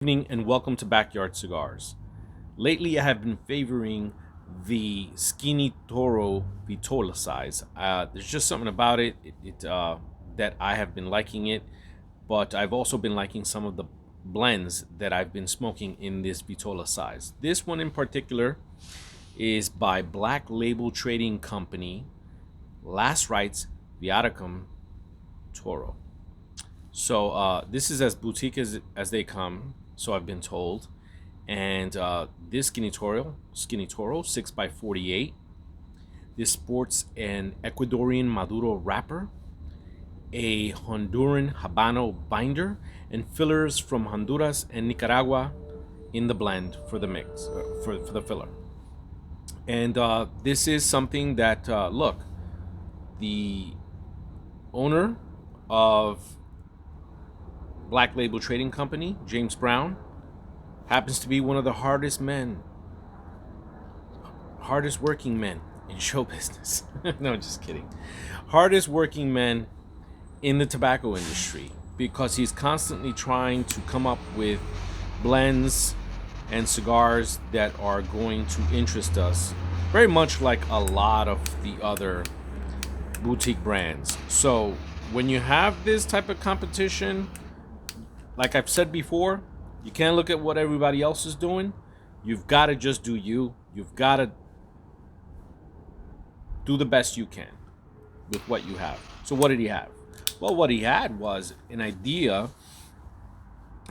Evening and welcome to Backyard Cigars. Lately, I have been favoring the Skinny Toro Vitola size. There's just something about it that I have been liking it, but I've also been liking some of the blends that I've been smoking in this Vitola size. This one in particular is by Black Label Trading Company, Last Rites Viaticum Toro. So this is as boutique as they come, so I've been told. And this Skinny Toro 6x48. This sports an Ecuadorian Maduro wrapper, a Honduran Habano binder, and fillers from Honduras and Nicaragua in the blend for the mix, for the filler. And this is something that, look, the owner of Black Label Trading Company, James Brown, happens to be one of the hardest working men in show business. No, just kidding. Hardest working men in the tobacco industry because he's constantly trying to come up with blends and cigars that are going to interest us, very much like a lot of the other boutique brands. So when you have this type of competition, like I've said before, you can't look at what everybody else is doing. You've got to just do you. You've got to do the best you can with what you have. So what did he have? Well, what he had was an idea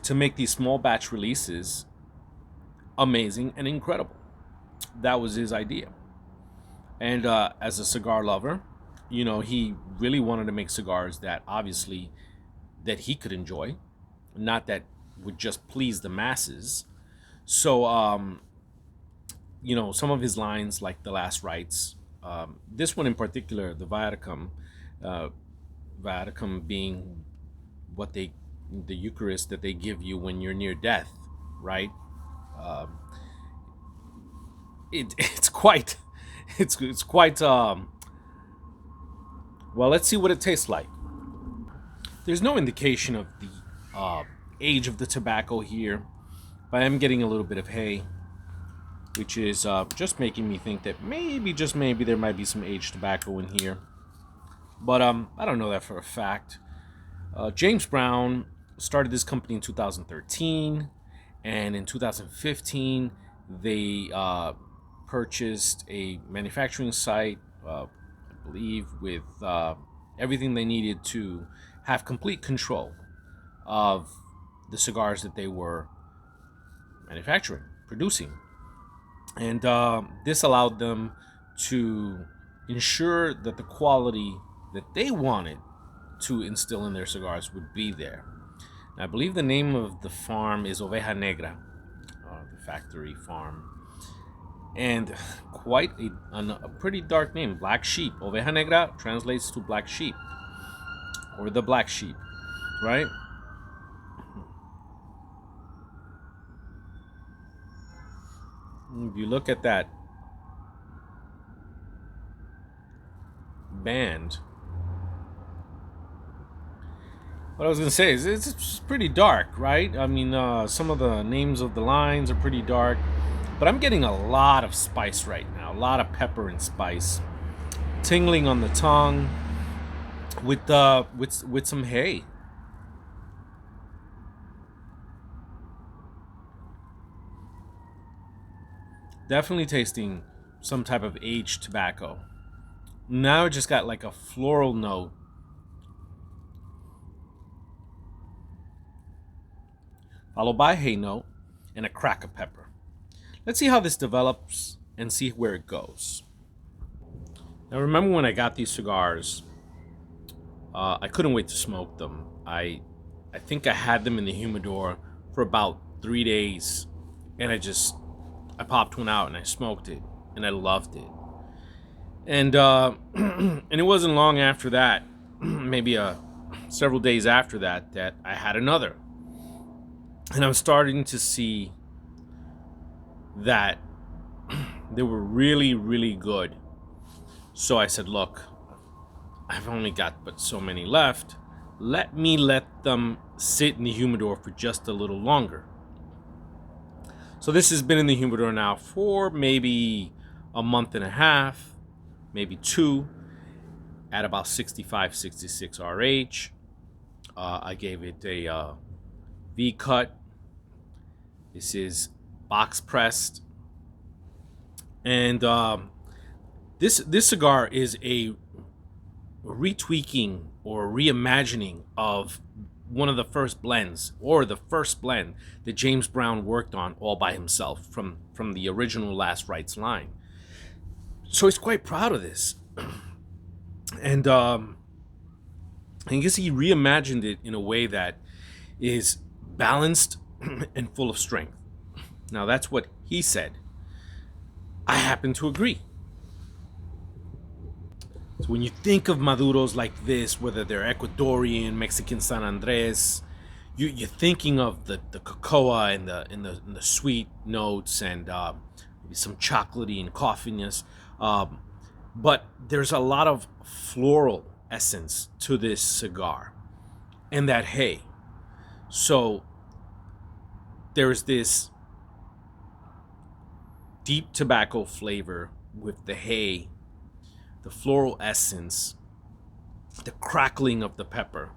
to make these small batch releases amazing and incredible. That was his idea. And as a cigar lover, he really wanted to make cigars that obviously that he could enjoy, not that would just please the masses. So, some of his lines, like The Last Rites, this one in particular, the Viaticum being the Eucharist that they give you when you're near death, right? Um, it's quite, it's quite, well, let's see what it tastes like. There's no indication of the age of the tobacco here, but I am getting a little bit of hay, which is just making me think that just maybe, there might be some aged tobacco in here. But I don't know that for a fact. James Brown started this company in 2013, and in 2015, they purchased a manufacturing site, I believe, with everything they needed to have complete control of the cigars that they were manufacturing, producing. And this allowed them to ensure that the quality that they wanted to instill in their cigars would be there. And I believe the name of the farm is Oveja Negra, the factory farm. And quite a pretty dark name, Black Sheep. Oveja Negra translates to black sheep, or the black sheep, right? If you look at that band, what I was going to say is it's pretty dark, right? I mean, some of the names of the lines are pretty dark, but I'm getting a lot of spice right now, a lot of pepper and spice, tingling on the tongue with some hay. Definitely tasting some type of aged tobacco. Now it just got like a floral note, followed by a hay note and a crack of pepper. Let's see how this develops and see where it goes. Now, remember when I got these cigars, I couldn't wait to smoke them. I think I had them in the humidor for about 3 days, and I popped one out and I smoked it, and I loved it. And and it wasn't long after that, maybe several days after that, that I had another, and I'm starting to see that they were really, really good. So I said, look, I've only got but so many left. Let them sit in the humidor for just a little longer. So this has been in the humidor now for maybe a month and a half, maybe two, at about 65, 66 RH. I gave it a V cut. This is box pressed, and this cigar is a retweaking or reimagining of one of the first blends, or the first blend that James Brown worked on all by himself from the original Last Rites line. So he's quite proud of this, and I guess he reimagined it in a way that is balanced and full of strength. Now that's what he said. I happen to agree. So when you think of Maduros like this, whether they're Ecuadorian, Mexican San Andres, you're thinking of the cocoa and the sweet notes, and maybe some chocolatey and coffeeness. But there's a lot of floral essence to this cigar and that hay. So there's this deep tobacco flavor with the hay, the floral essence, the crackling of the pepper.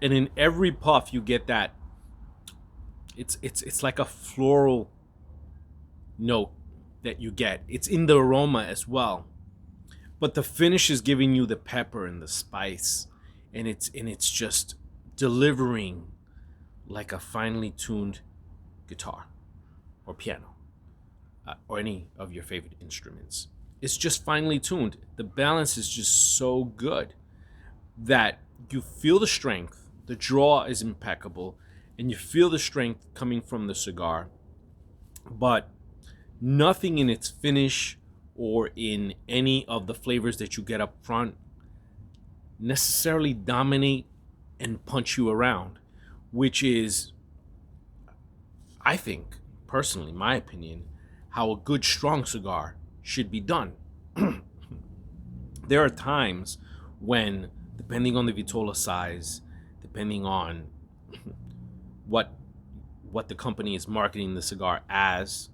And in every puff you get that it's like a floral note that you get. It's in the aroma as well. But the finish is giving you the pepper and the spice, and it's just delivering like a finely tuned guitar or piano, or any of your favorite instruments. It's just finely tuned. The balance is just so good that you feel the strength. The draw is impeccable, and you feel the strength coming from the cigar, but nothing in its finish or in any of the flavors that you get up front necessarily dominate and punch you around, which is, I think, personally, my opinion, how a good strong cigar should be done. There are times when, depending on the vitola size, depending on what the company is marketing the cigar as,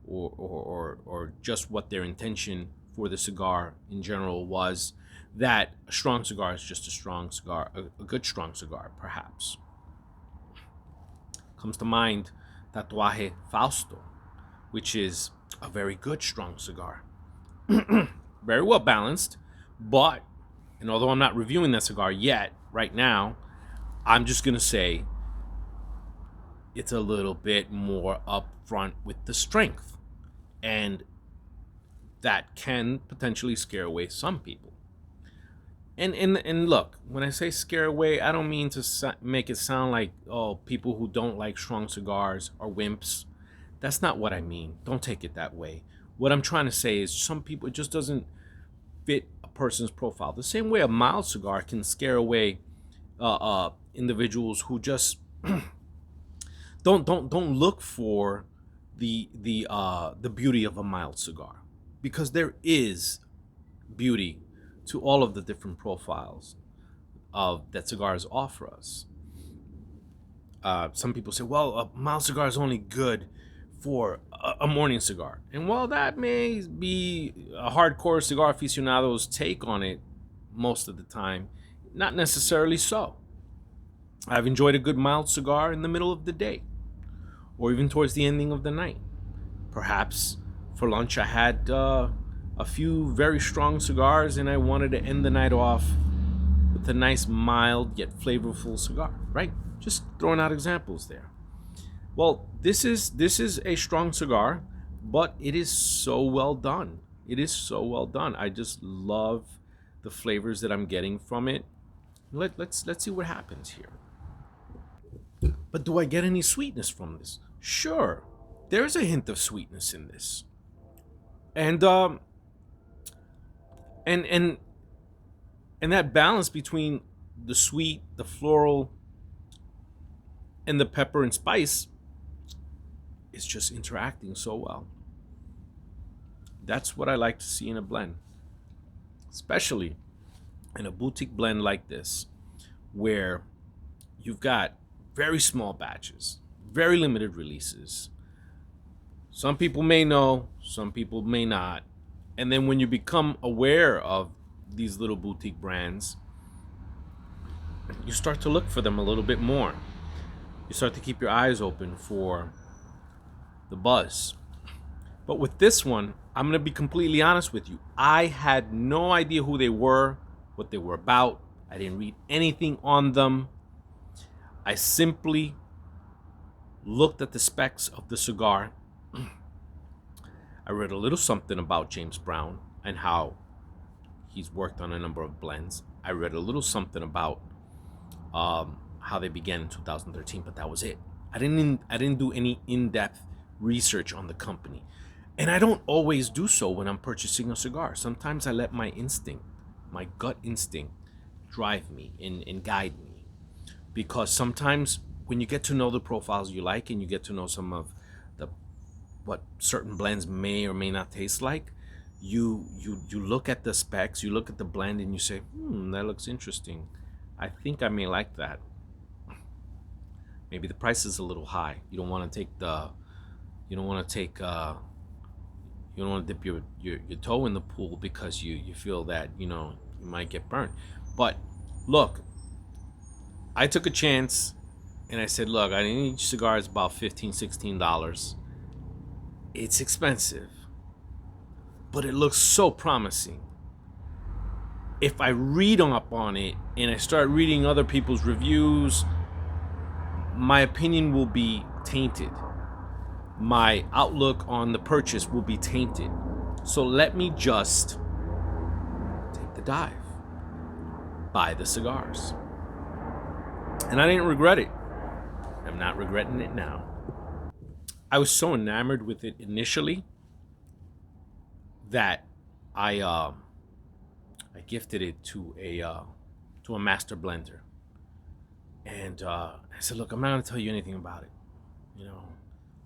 or just what their intention for the cigar in general was, that a strong cigar is just a strong cigar, a good strong cigar, perhaps. Comes to mind Tatuaje Fausto, which is a very good strong cigar. Very well balanced, but, and although I'm not reviewing that cigar yet, right now, I'm just going to say it's a little bit more upfront with the strength. And that can potentially scare away some people. And look, when I say scare away, I don't mean to make it sound like, oh, people who don't like strong cigars are wimps. That's not what I mean. Don't take it that way. What I'm trying to say is some people, it just doesn't fit a person's profile. The same way a mild cigar can scare away individuals who just don't look for the beauty of a mild cigar, because there is beauty to all of the different profiles that cigars offer us. Some people say, well, a mild cigar is only good for a morning cigar. And while that may be a hardcore cigar aficionado's take on it most of the time, not necessarily so. I've enjoyed a good mild cigar in the middle of the day, or even towards the ending of the night. Perhaps for lunch I had a few very strong cigars, and I wanted to end the night off with a nice, mild yet flavorful cigar, right? Just throwing out examples there. Well, this is a strong cigar, but it is so well done. It is so well done. I just love the flavors that I'm getting from it. Let's see what happens here. But do I get any sweetness from this? Sure, there's a hint of sweetness in this, and that balance between the sweet, the floral, and the pepper and spice is just interacting so well. That's what I like to see in a blend, especially in a boutique blend like this, where you've got very small batches, very limited releases. Some people may know, some people may not. And then when you become aware of these little boutique brands, you start to look for them a little bit more. You start to keep your eyes open for the buzz. But with this one, I'm going to be completely honest with you. I had no idea who they were, what they were about. I didn't read anything on them. I simply looked at the specs of the cigar. I read a little something about James Brown and how he's worked on a number of blends. I read a little something about how they began in 2013, but that was it. I didn't do any in-depth research on the company, and I don't always do so when I'm purchasing a cigar. Sometimes I let my instinct, my gut instinct, drive me and guide me, because sometimes when you get to know the profiles you like and you get to know some of the what certain blends may or may not taste like, you look at the specs, you look at the blend, and you say, that looks interesting. I think I may like that. Maybe the price is a little high. You don't want to dip your toe in the pool because you feel that, you might get burnt. But look, I took a chance and I said, look, I think each cigar is about $15-16. It's expensive, but it looks so promising. If I read up on it and I start reading other people's reviews, my opinion will be tainted. My outlook on the purchase will be tainted. So let me just take the dive, buy the cigars. And I didn't regret it. I'm not regretting it now. I was so enamored with it initially that I gifted it to a master blender, and I said, "Look, I'm not going to tell you anything about it.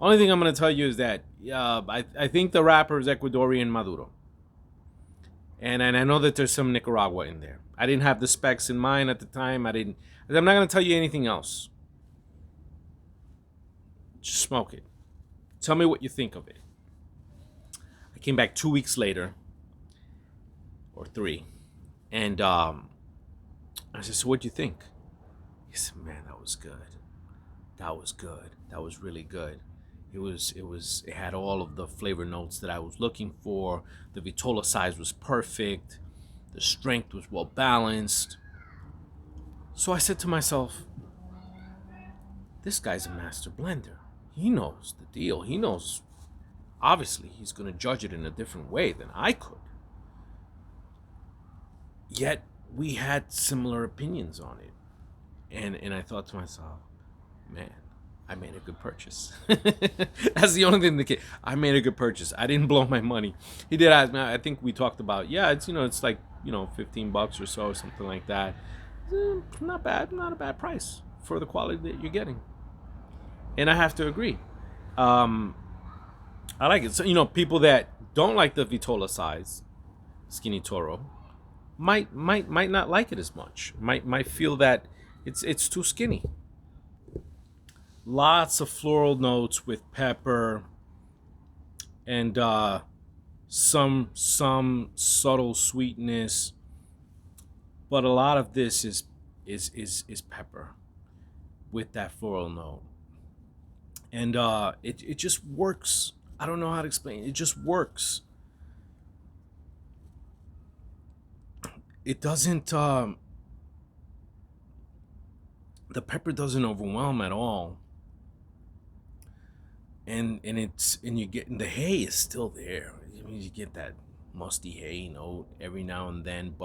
Only thing I'm going to tell you is that I think the wrapper is Ecuadorian Maduro, and I know that there's some Nicaragua in there. I didn't have the specs in mind at the time. I'm not going to tell you anything else. Just smoke it. Tell me what you think of it." I came back 2 weeks later, or 3. And I said, "So what'd you think?" He said, "Man, that was good. That was good. That was really good. It had all of the flavor notes that I was looking for. The vitola size was perfect. The strength was well balanced." So I said to myself, this guy's a master blender. He knows the deal. He knows, obviously, he's going to judge it in a different way than I could. Yet we had similar opinions on it, and I thought to myself, man, I made a good purchase. That's the only thing that I made a good purchase. I didn't blow my money. He did ask me. I think we talked about, it's like $15 or so, something like that. Not bad, not a bad price for the quality that you're getting. And I have to agree. I like it. So people that don't like the vitola size, Skinny Toro, might not like it as much. Might feel that it's too skinny. Lots of floral notes with pepper and some subtle sweetness, but a lot of this is pepper with that floral note, and it just works. I don't know how to explain it. It just works. It doesn't the pepper doesn't overwhelm at all, and you get, the hay is still there. I mean, you get that musty hay note every now and then,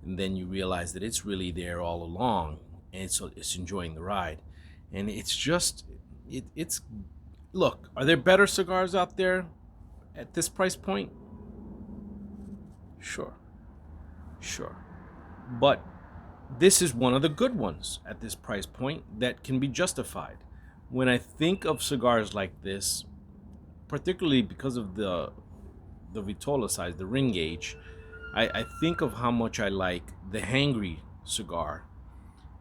and then you realize that it's really there all along, and so it's enjoying the ride. And it's just it's look, are there better cigars out there at this price point? Sure, but this is one of the good ones at this price point that can be justified. When I think of cigars like this, particularly because of the vitola size, the ring gauge, I think of how much I like the Hangry cigar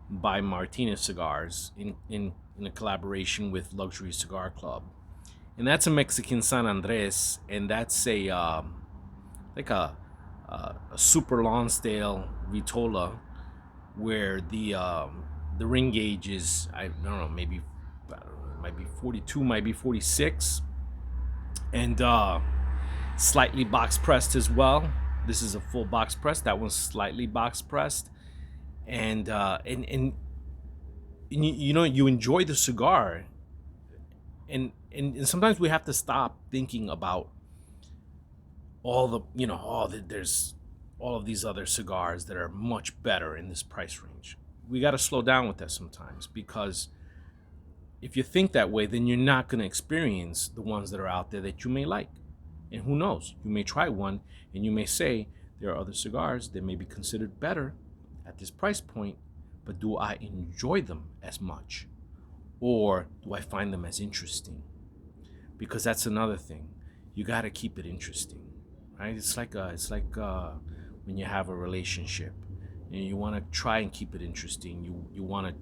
by Martinez Cigars in a collaboration with Luxury Cigar Club. And that's a Mexican San Andres, and that's a like a super Lonsdale Vitola, where the ring gauge is, I don't know, maybe might be 42, might be 46, and slightly box pressed as well. This is a full box press. That one's slightly box pressed, and you know, you enjoy the cigar, and sometimes we have to stop thinking about all the, you know, there's all of these other cigars that are much better in this price range. We got to slow down with that sometimes, because if you think that way, then you're not going to experience the ones that are out there that you may like. And who knows, you may try one and you may say there are other cigars that may be considered better at this price point, but do I enjoy them as much, or do I find them as interesting? Because that's another thing, you got to keep it interesting, right? It's like when you have a relationship, you want to try and keep it interesting. You want to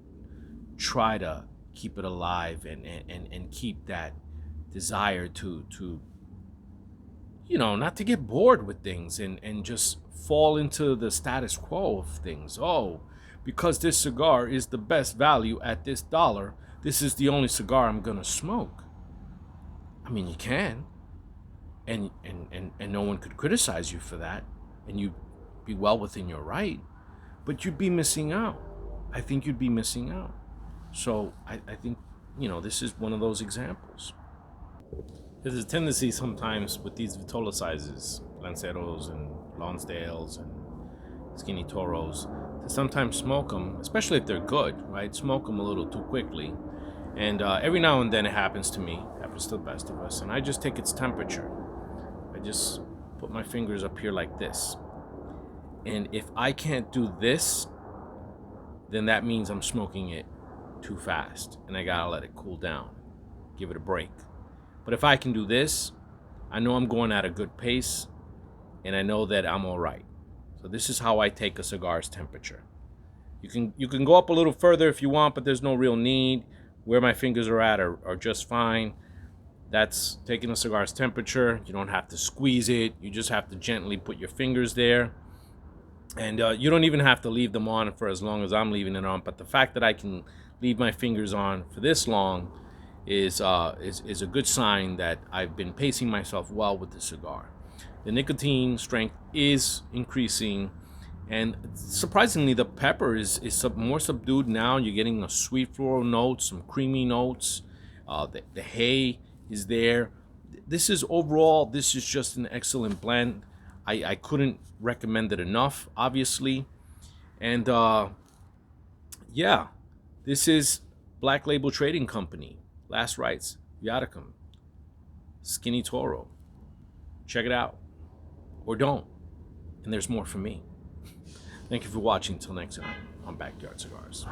try to keep it alive, and keep that desire to you know, not to get bored with things, and just fall into the status quo of things. Oh, because this cigar is the best value at this dollar, this is the only cigar I'm gonna smoke. I mean, you can, and no one could criticize you for that, and you'd be well within your right, but you'd be missing out. I think you'd be missing out. So I think, you know, this is one of those examples. There's a tendency sometimes with these Vitola sizes, Lanceros and Lonsdales and Skinny Toros, to sometimes smoke them, especially if they're good, right? Smoke them a little too quickly. And every now and then it happens to me, happens to the best of us, and I just take its temperature. I just put my fingers up here like this. And if I can't do this, then that means I'm smoking it too fast, and I gotta let it cool down, give it a break. But if I can do this, I know I'm going at a good pace, and I know that I'm all right. So this is how I take a cigar's temperature. You can go up a little further if you want, but there's no real need. Where my fingers are at are just fine. That's taking a cigar's temperature. You don't have to squeeze it. You just have to gently put your fingers there. And you don't even have to leave them on for as long as I'm leaving it on. But the fact that I can leave my fingers on for this long is a good sign that I've been pacing myself well with the cigar. The nicotine strength is increasing, and surprisingly, the pepper is more subdued now. You're getting a sweet floral note, some creamy notes. The hay is there. This is just an excellent blend. I couldn't recommend it enough, obviously. And yeah, this is Black Label Trading Company, Last Rites, Viaticum, Skinny Toro. Check it out, or don't. And there's more for me. Thank you for watching. Until next time on Backyard Cigars.